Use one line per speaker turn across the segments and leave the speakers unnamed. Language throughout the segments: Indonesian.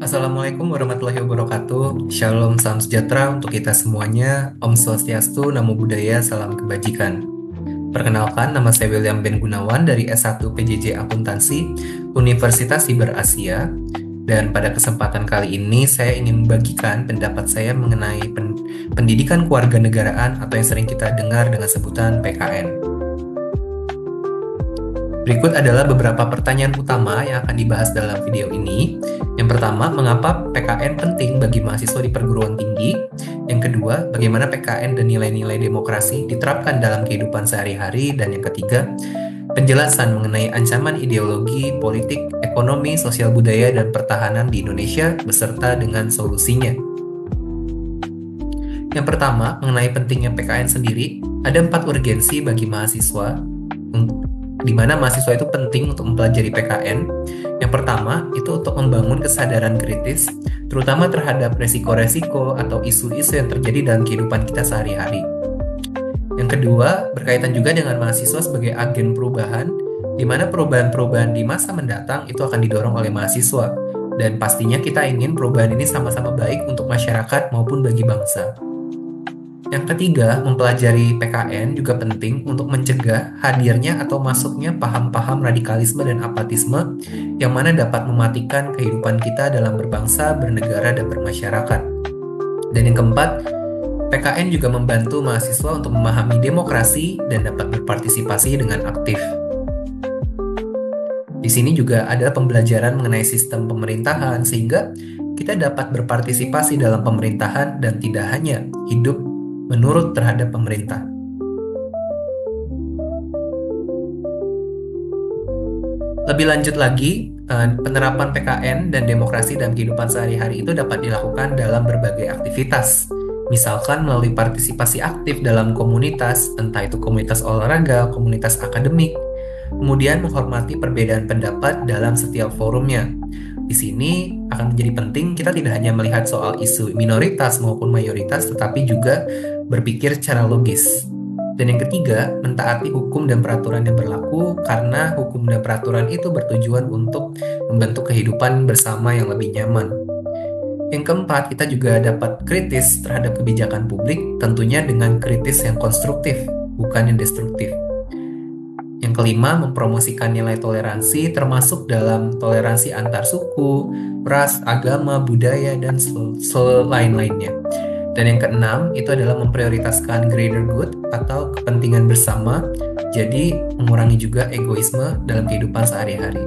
Assalamualaikum warahmatullahi wabarakatuh. Shalom, salam sejahtera untuk kita semuanya. Om Swastiastu, Namo Buddhaya, salam kebajikan. Perkenalkan, nama saya William Ben Gunawan dari S1 PJJ Akuntansi, Universitas Siber Asia. Dan pada kesempatan kali ini, saya ingin membagikan pendapat saya mengenai pendidikan kewarganegaraan atau yang sering kita dengar dengan sebutan PKN. Berikut adalah beberapa pertanyaan utama yang akan dibahas dalam video ini. Yang pertama, mengapa PKN penting bagi mahasiswa di perguruan tinggi? Yang kedua, bagaimana PKN dan nilai-nilai demokrasi diterapkan dalam kehidupan sehari-hari? Dan yang ketiga, penjelasan mengenai ancaman ideologi, politik, ekonomi, sosial budaya, dan pertahanan di Indonesia beserta dengan solusinya. Yang pertama, mengenai pentingnya PKN sendiri, ada 4 urgensi bagi mahasiswa di mana mahasiswa itu penting untuk mempelajari PKN. Yang pertama, itu untuk membangun kesadaran kritis, terutama terhadap resiko-resiko atau isu-isu yang terjadi dalam kehidupan kita sehari-hari. Yang kedua, berkaitan juga dengan mahasiswa sebagai agen perubahan, di mana perubahan-perubahan di masa mendatang itu akan didorong oleh mahasiswa. Dan pastinya kita ingin perubahan ini sama-sama baik untuk masyarakat maupun bagi bangsa. Yang ketiga, mempelajari PKN juga penting untuk mencegah hadirnya atau masuknya paham-paham radikalisme dan apatisme yang mana dapat mematikan kehidupan kita dalam berbangsa, bernegara, dan bermasyarakat. Dan yang keempat, PKN juga membantu mahasiswa untuk memahami demokrasi dan dapat berpartisipasi dengan aktif. Di sini juga ada pembelajaran mengenai sistem pemerintahan sehingga kita dapat berpartisipasi dalam pemerintahan dan tidak hanya hidup menurut terhadap pemerintah. Lebih lanjut lagi, penerapan PKN dan demokrasi dalam kehidupan sehari-hari itu dapat dilakukan dalam berbagai aktivitas. Misalkan melalui partisipasi aktif dalam komunitas, entah itu komunitas olahraga, komunitas akademik, kemudian menghormati perbedaan pendapat dalam setiap forumnya. Di sini akan menjadi penting kita tidak hanya melihat soal isu minoritas maupun mayoritas, tetapi juga berpikir secara logis. Dan yang ketiga, mentaati hukum dan peraturan yang berlaku karena hukum dan peraturan itu bertujuan untuk membentuk kehidupan bersama yang lebih nyaman. Yang keempat, kita juga dapat kritis terhadap kebijakan publik, tentunya dengan kritis yang konstruktif, bukan yang destruktif. Yang kelima, mempromosikan nilai toleransi termasuk dalam toleransi antar suku, ras, agama, budaya, dan selain-lainnya. Dan yang keenam, itu adalah memprioritaskan greater good atau kepentingan bersama, jadi mengurangi juga egoisme dalam kehidupan sehari-hari.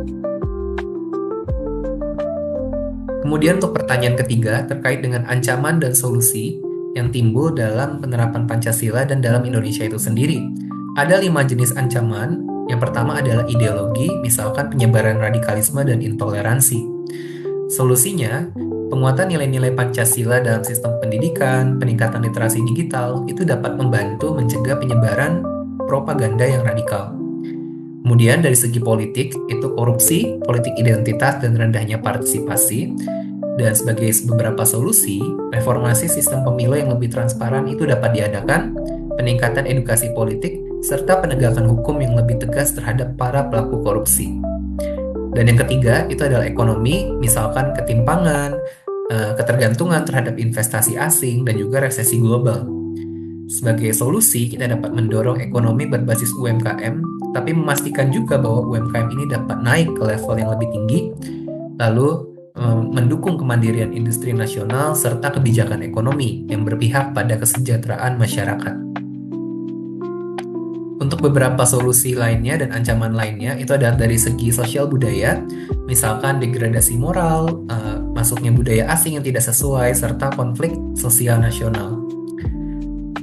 Kemudian untuk pertanyaan ketiga, terkait dengan ancaman dan solusi yang timbul dalam penerapan Pancasila dan dalam Indonesia itu sendiri. Ada 5 jenis ancaman. Yang pertama adalah ideologi, misalkan penyebaran radikalisme dan intoleransi. Solusinya, penguatan nilai-nilai Pancasila dalam sistem pendidikan, peningkatan literasi digital, itu dapat membantu mencegah penyebaran propaganda yang radikal. Kemudian dari segi politik, itu korupsi, politik identitas, dan rendahnya partisipasi. Dan sebagai beberapa solusi, reformasi sistem pemilu yang lebih transparan itu dapat diadakan, peningkatan edukasi politik, serta penegakan hukum yang lebih tegas terhadap para pelaku korupsi. Dan yang ketiga, itu adalah ekonomi, misalkan ketimpangan, ketergantungan terhadap investasi asing, dan juga resesi global. Sebagai solusi, kita dapat mendorong ekonomi berbasis UMKM, tapi memastikan juga bahwa UMKM ini dapat naik ke level yang lebih tinggi, lalu mendukung kemandirian industri nasional serta kebijakan ekonomi yang berpihak pada kesejahteraan masyarakat. Untuk beberapa solusi lainnya dan ancaman lainnya, itu ada dari segi sosial budaya, misalkan degradasi moral, masuknya budaya asing yang tidak sesuai, serta konflik sosial nasional.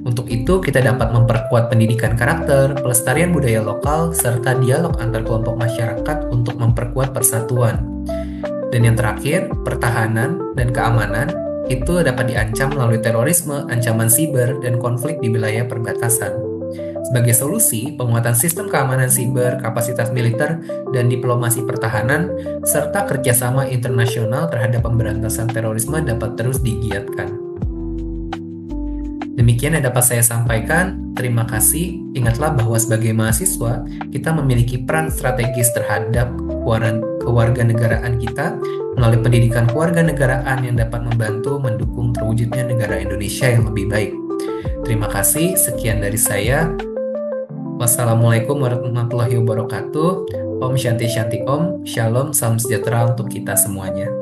Untuk itu, kita dapat memperkuat pendidikan karakter, pelestarian budaya lokal, serta dialog antar kelompok masyarakat untuk memperkuat persatuan. Dan yang terakhir, pertahanan dan keamanan itu dapat diancam melalui terorisme, ancaman siber, dan konflik di wilayah perbatasan. Sebagai solusi, penguatan sistem keamanan siber, kapasitas militer, dan diplomasi pertahanan, serta kerjasama internasional terhadap pemberantasan terorisme dapat terus digiatkan. Demikian yang dapat saya sampaikan. Terima kasih. Ingatlah bahwa sebagai mahasiswa, kita memiliki peran strategis terhadap kewarganegaraan kita melalui pendidikan kewarganegaraan yang dapat membantu mendukung terwujudnya negara Indonesia yang lebih baik. Terima kasih, sekian dari saya. Wassalamualaikum warahmatullahi wabarakatuh. Om Shanti Shanti Om. Shalom, salam sejahtera untuk kita semuanya.